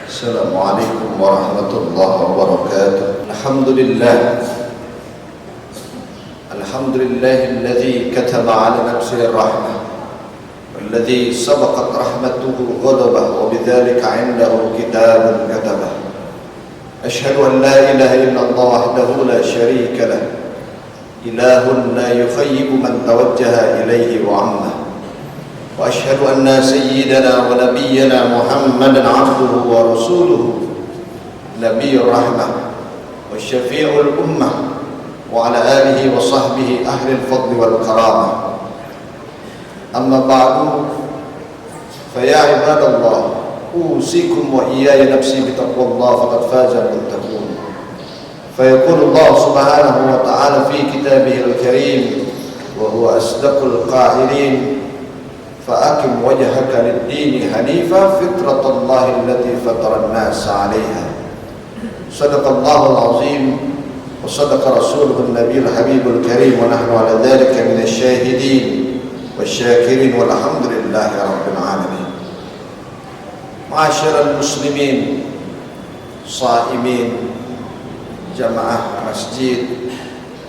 Assalamualaikum warahmatullahi wabarakatuh. Alhamdulillahilladzi kataba ala nafsihi rahmah walladzi sabaqat rahmatuhu ghadabah wa bidzalika 'indahu kitabun katabah. Asyhadu an la ilaha illallah wahdahu la syarika lah, ilahun la yukhayyibu man tawajjaha ilaihi wa 'ammah. وأشهد أن سيدنا ونبينا محمدا عبده ورسوله نبي الرحمة والشفيع الأمة وعلى آله وصحبه أهل الفضل والكرامة. أما بعد فيا عباد الله أوصيكم وإياي نفسي بتقوى الله فقد فاز المتقون. فيقول الله سبحانه وتعالى في كتابه الكريم وهو أصدق القائلين: فأقم وجهك للدين حنيفا فطرة الله التي فطر الناس عليها. صدق الله العظيم وصدق رسوله النبي الحبيب الكريم ونحن على ذلك من الشاهدين والشاكرين والحمد لله رب العالمين. معاشر المسلمين صائمين jamaah masjid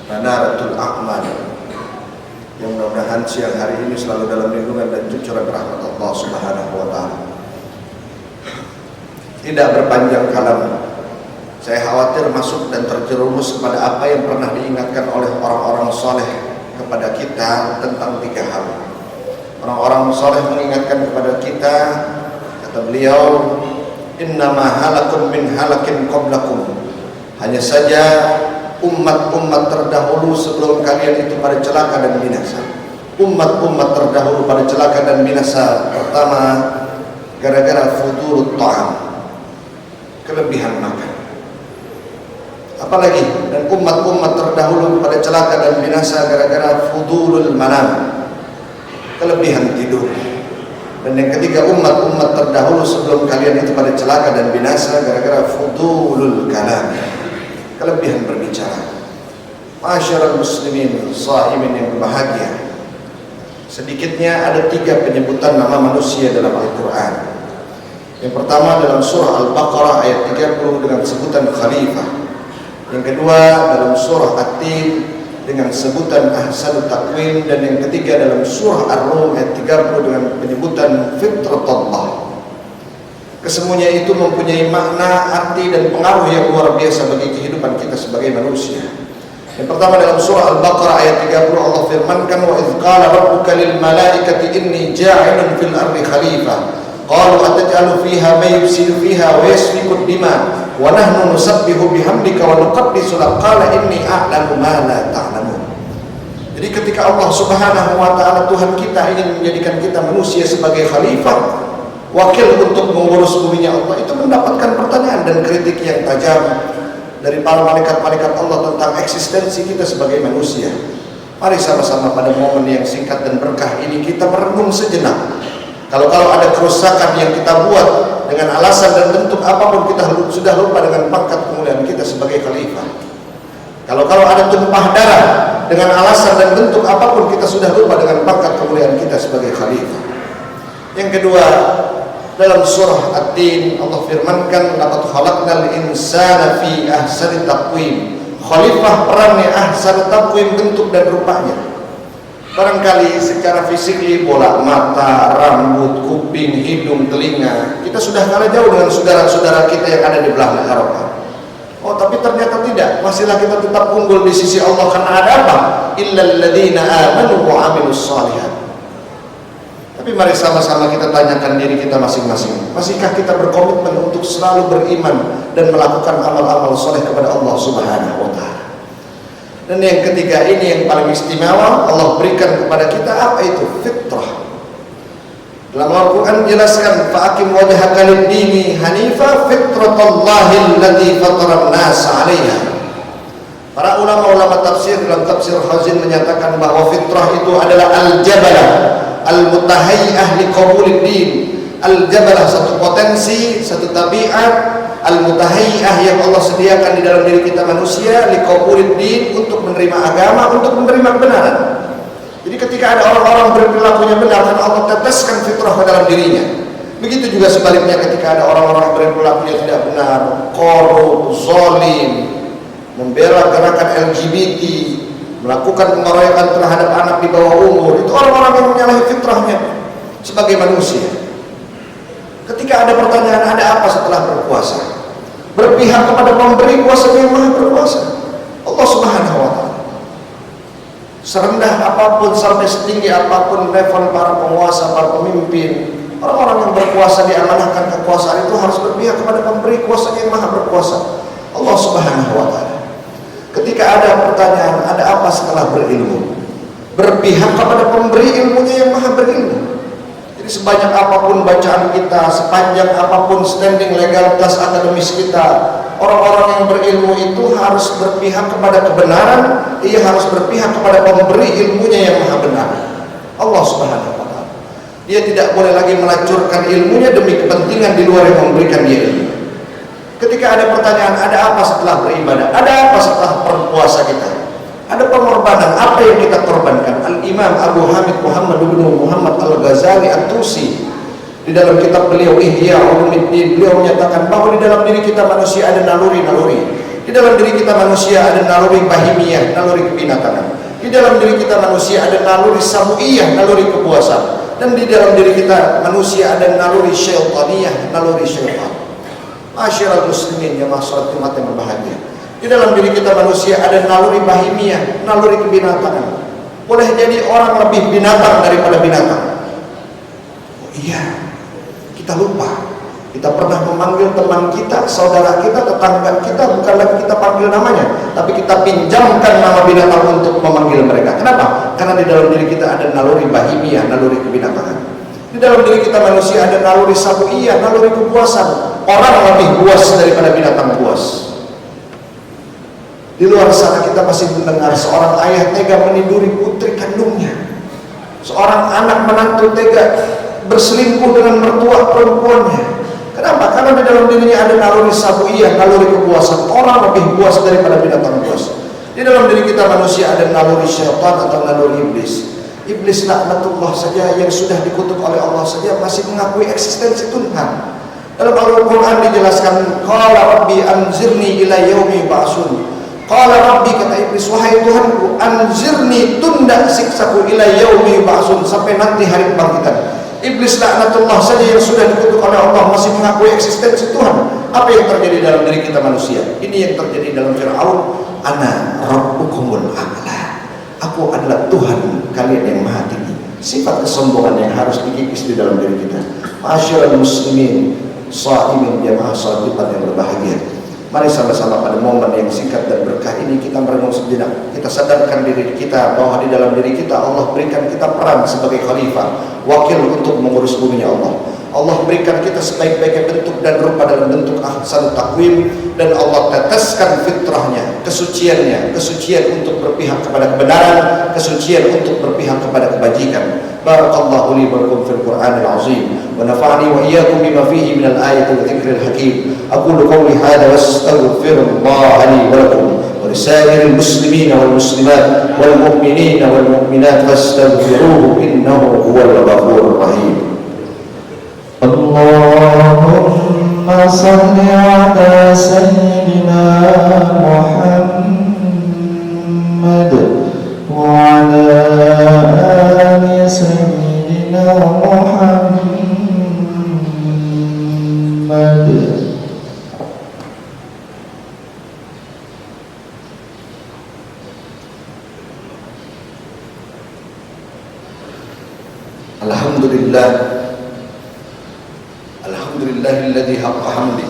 Manaratul A'mal yang mudah-mudahan siang hari ini selalu dalam lindungan dan cucuran rahmat Allah Subhanahu wa ta'ala. Tidak berpanjang kalam, saya khawatir masuk dan terjerumus kepada apa yang pernah diingatkan oleh orang-orang soleh kepada kita tentang tiga hal. Orang-orang soleh mengingatkan kepada kita, kata beliau, innama halakum min halakin qablakum, hanya saja umat-umat terdahulu sebelum kalian itu pada celaka dan binasa. Umat-umat terdahulu pada celaka dan binasa. Pertama, gara-gara fudurut ta'am, kelebihan makan. Apalagi, dan umat-umat terdahulu pada celaka dan binasa gara-gara fudurul manam, kelebihan tidur. Dan yang ketiga, umat-umat terdahulu sebelum kalian itu pada celaka dan binasa gara-gara fudulul kalam, kelebihan berbicara. Masyarakat muslimin shaimin yang berbahagia, sedikitnya ada tiga penyebutan nama manusia dalam Al-Quran. Yang pertama dalam surah Al-Baqarah ayat 30 dengan sebutan khalifah. Yang kedua dalam surah At-Tin dengan sebutan ahsanut taqwim. Dan yang ketiga dalam surah Ar-Rum ayat 30 dengan penyebutan fitratullah. Kesemuanya itu mempunyai makna, arti dan pengaruh yang luar biasa bagi kehidupan kita sebagai manusia. Yang pertama dalam surah Al-Baqarah ayat 30 Allah firmankan, wa idz qala rabbuka lil malaikati inni ja'ilun fil ardi khalifah qalu ataj'alu fiha may yufsidu fiha wa yasfiku ad-dima wa nahnu nusabbihu bihamdika wa nuqaddisu lak qala inni a'lamu ma la ta'lamun. Jadi ketika Allah Subhanahu wa taala Tuhan kita ingin menjadikan kita manusia sebagai khalifah, wakil untuk mengurus buminya Allah, itu mendapatkan pertanyaan dan kritik yang tajam dari para malaikat-malaikat Allah tentang eksistensi kita sebagai manusia. Mari sama-sama pada momen yang singkat dan berkah ini kita merenung sejenak. Kalau ada kerusakan yang kita buat dengan alasan dan bentuk apapun, kita sudah lupa dengan pangkat kemuliaan kita sebagai khalifah. Kalau ada tumpah darah dengan alasan dan bentuk apapun, kita sudah lupa dengan pangkat kemuliaan kita sebagai khalifah. Yang kedua, dalam surah At-Tin Allah firmankan, laqad khalaqnal insana fi ahsani taqwim. Khalifah perannya ahsan taqwim, bentuk dan rupanya. Barangkali secara fisik bola mata, rambut, kuping, hidung, telinga, kita sudah kalah jauh dengan saudara-saudara kita yang ada di belahan Eropa. Oh, tapi ternyata tidak, masihlah kita tetap unggul di sisi Allah. Karena ada apa? Illal ladzina amanu wa 'amilus shalihat. Tapi mari sama-sama kita tanyakan diri kita masing-masing. Masihkah kita berkomitmen untuk selalu beriman dan melakukan amal-amal soleh kepada Allah Subhanahu wa ta'ala? Dan yang ketiga ini yang paling istimewa, Allah berikan kepada kita apa itu? Fitrah. Dalam Al-Quran jelaskan, fa'akim wajhaka lid-dini hanifa fitratallahi allati fatara an-nas 'alaiha. Para ulama-ulama tafsir dalam tafsir Khazin menyatakan bahwa fitrah itu adalah al-jabalah al-mutahayyah liqabulid din. Al-jabalah satu potensi, satu tabiat, al-mutahayyah yang Allah sediakan di dalam diri kita manusia liqabulid din, untuk menerima agama, untuk menerima kebenaran. Jadi ketika ada orang-orang berperilakunya benar, karena Allah teteskan fitrah ke dalam dirinya. Begitu juga sebaliknya ketika ada orang-orang berperilaku yang tidak benar, korup, zalim, membela gerakan LGBT, melakukan pengeroyokan terhadap anak di bawah umur, itu orang-orang yang menyalahi fitrahnya sebagai manusia. Ketika ada pertanyaan, ada apa setelah berpuasa? Berpihak kepada pemberi kuasa yang maha berkuasa, Allah Subhanahu wa ta'ala. Serendah apapun, sampai setinggi apapun level para penguasa, para pemimpin, orang-orang yang berkuasa diamanahkan kekuasaan itu harus berpihak kepada pemberi kuasa yang maha berkuasa, Allah Subhanahu wa ta'ala. Ketika ada pertanyaan, ada apa setelah berilmu? Berpihak kepada pemberi ilmunya yang maha berilmu. Jadi sebanyak apapun bacaan kita, sepanjang apapun standing legalitas akademis kita, orang-orang yang berilmu itu harus berpihak kepada kebenaran. Ia harus berpihak kepada pemberi ilmunya yang maha benar, Allah Subhanahu wa ta'ala. Dia tidak boleh lagi melacurkan ilmunya demi kepentingan di luar yang memberikan dia ilmu. Ketika ada pertanyaan, ada apa setelah beribadah? Ada apa setelah berpuasa kita? Ada pengorbanan, apa yang kita korbankan? Al-Imam Abu Hamid Muhammad bin Muhammad Al-Ghazali At-Tusi di dalam kitab beliau Ihya Ulumuddin, beliau menyatakan bahwa di dalam diri kita manusia ada naluri-naluri. Di dalam diri kita manusia ada naluri bahimiyah, naluri kebinatangan. Di dalam diri kita manusia ada naluri samuiyah, naluri kepuasan. Dan di dalam diri kita manusia ada naluri syaitaniyah, naluri syaitan. Masyarakat muslimin yang masyarakat umat yang berbahagia, di dalam diri kita manusia ada naluri bahimiyah, naluri kebinatangan. Boleh jadi orang lebih binatang daripada binatang. Oh iya, kita lupa. Kita pernah memanggil teman kita, saudara kita, tetangga kita, bukan lagi kita panggil namanya, tapi kita pinjamkan nama binatang untuk memanggil mereka. Kenapa? Karena di dalam diri kita ada naluri bahimiyah, naluri kebinatangan. Di dalam diri kita manusia ada naluri sabuiyah, naluri kepuasan. Orang lebih puas daripada binatang puas. Di luar sana kita masih mendengar seorang ayah tega meniduri putri kandungnya, seorang anak menantu tega berselingkuh dengan mertua perempuannya. Kenapa? Karena di dalam dirinya ada naluri sabuiyah, naluri kepuasan. Orang lebih puas daripada binatang puas. Di dalam diri kita manusia ada naluri syaitan atau naluri iblis. Iblis laknatullah saja yang sudah dikutuk oleh Allah saja masih mengakui eksistensi Tuhan. Dalam Al-Quran dijelaskan, qala rabbi anzirni ila yaumi ba'sun. Qala rabbi, kata iblis, wahai Tuhanku, anzirni, tunda siksaku ila yaumi ba'sun, sampai nanti hari kebangkitan. Iblis laknatullah saja yang sudah dikutuk oleh Allah masih mengakui eksistensi Tuhan. Apa yang terjadi dalam diri kita manusia? Ini yang terjadi dalam Fir'aun. Ana rabbukumul a'la, aku adalah Tuhan kalian yang maha tinggi. Sifat kesombongan yang harus dikikis di dalam diri kita. Masyaallah muslimin, shaimin jamaah salat Jumat yang berbahagia. Mari sama-sama pada momen yang singkat dan berkah ini kita merenung sejenak. Kita sadarkan diri kita bahwa di dalam diri kita Allah berikan kita peran sebagai khalifah, wakil untuk mengurus bumi Allah. Allah berikan kita sebaik-baiknya bentuk dan rupa dalam bentuk ahsan takwim, dan Allah teteskan fitrahnya, kesuciannya, kesucian untuk berpihak kepada kebenaran, kesucian untuk berpihak kepada kebajikan. Barakallahu li wa lakum fil Qur'anil azim wa nafa'ani wa iyyakum bima fihi minal ayati wa dzikril hakim. Aqulu qawli hadha wastaghfirullaha li wa lakum wa lisairil muslimina wal muslimat wal mu'minina wal mu'minat fastaghfiruhu innahu huwal ghafurur rahim. Allahumma salli ala sayyidina Muhammad wa ala ali sayyidina Muhammad. Alhamdulillah, alhamdulillahilladzi haqqa hamdi,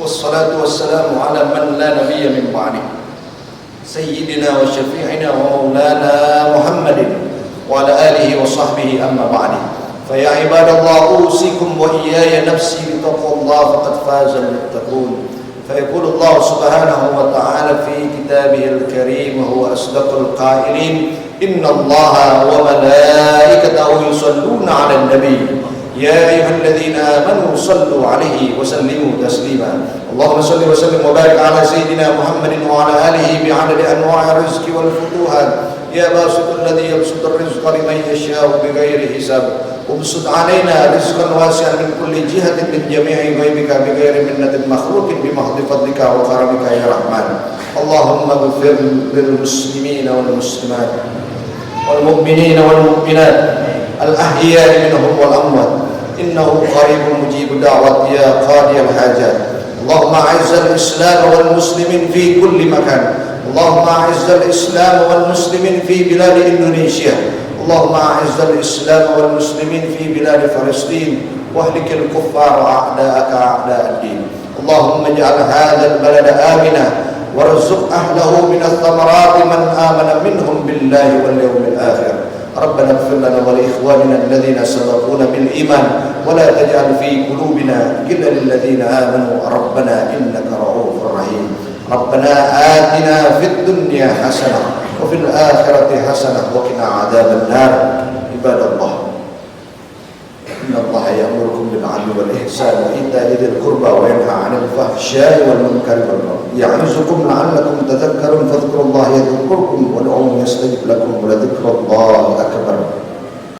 wassalatu wassalamu ala man la nabiyya min ba'di, sayyidina wa syafi'ina wa maulana Muhammadin wa ala alihi wa sahbihi amma ba'di. Fa ya ibadallah, usikum wa iyaya nafsi bi taqwallah faqad faza al-muttaqun. Fa yaqulu Allah subhanahu wa ta'ala fi kitabihil karim wa huwa asdaqul qailin, inna Allaha wa malaikatahu yusalluna 'alan nabiy يا أيها الذين آمنوا صلوا عليه وسلموا تسليما. اللهم صل وسلم وبارك على سيدنا محمد وعلى آله بعدد أنواع الرزق والفتوحات يا باسط الذي يبسط الرزق لمن يشاء بغير حساب وابسط علينا رزقا واسعا من كل جهة من جميع غيبك بغير منة مخلوق بمحض فضلك وكرمك يا رحمن. اللهم اغفر للمسلمين والمسلمات والمؤمنين والمؤمنات الأحياء منهم والأموات إنه قريب مجيب دعوات يا قاضي الحاجات. اللهم أعز الإسلام والمسلمين في كل مكان. اللهم أعز الإسلام والمسلمين في بلاد إندونيسيا. اللهم أعز الإسلام والمسلمين في بلاد فلسطين واهلك الكفار أعداءك أعداء الدين. اللهم اجعل هذا البلد آمنا وارزق أهله من الثمرات من آمن منهم بالله واليوم الآخر. ربنا اغفر لنا ولإخواننا الذين سبقونا بالإيمان ولا تجعل في قلوبنا غلا للذين آمنوا ربنا إنك رؤوف رحيم. ربنا آتنا في الدنيا حسنة وفي الآخرة حسنة وقنا عذاب النار. عباد الله إن الله يأمركم بالعدل والإحسان وإيتاء ذي القربى وينهى عن الفحشاء والمنكر والبغي يعظكم لعلكم تذكرون فاذكروا الله يذكركم وادعوه يستجب لكم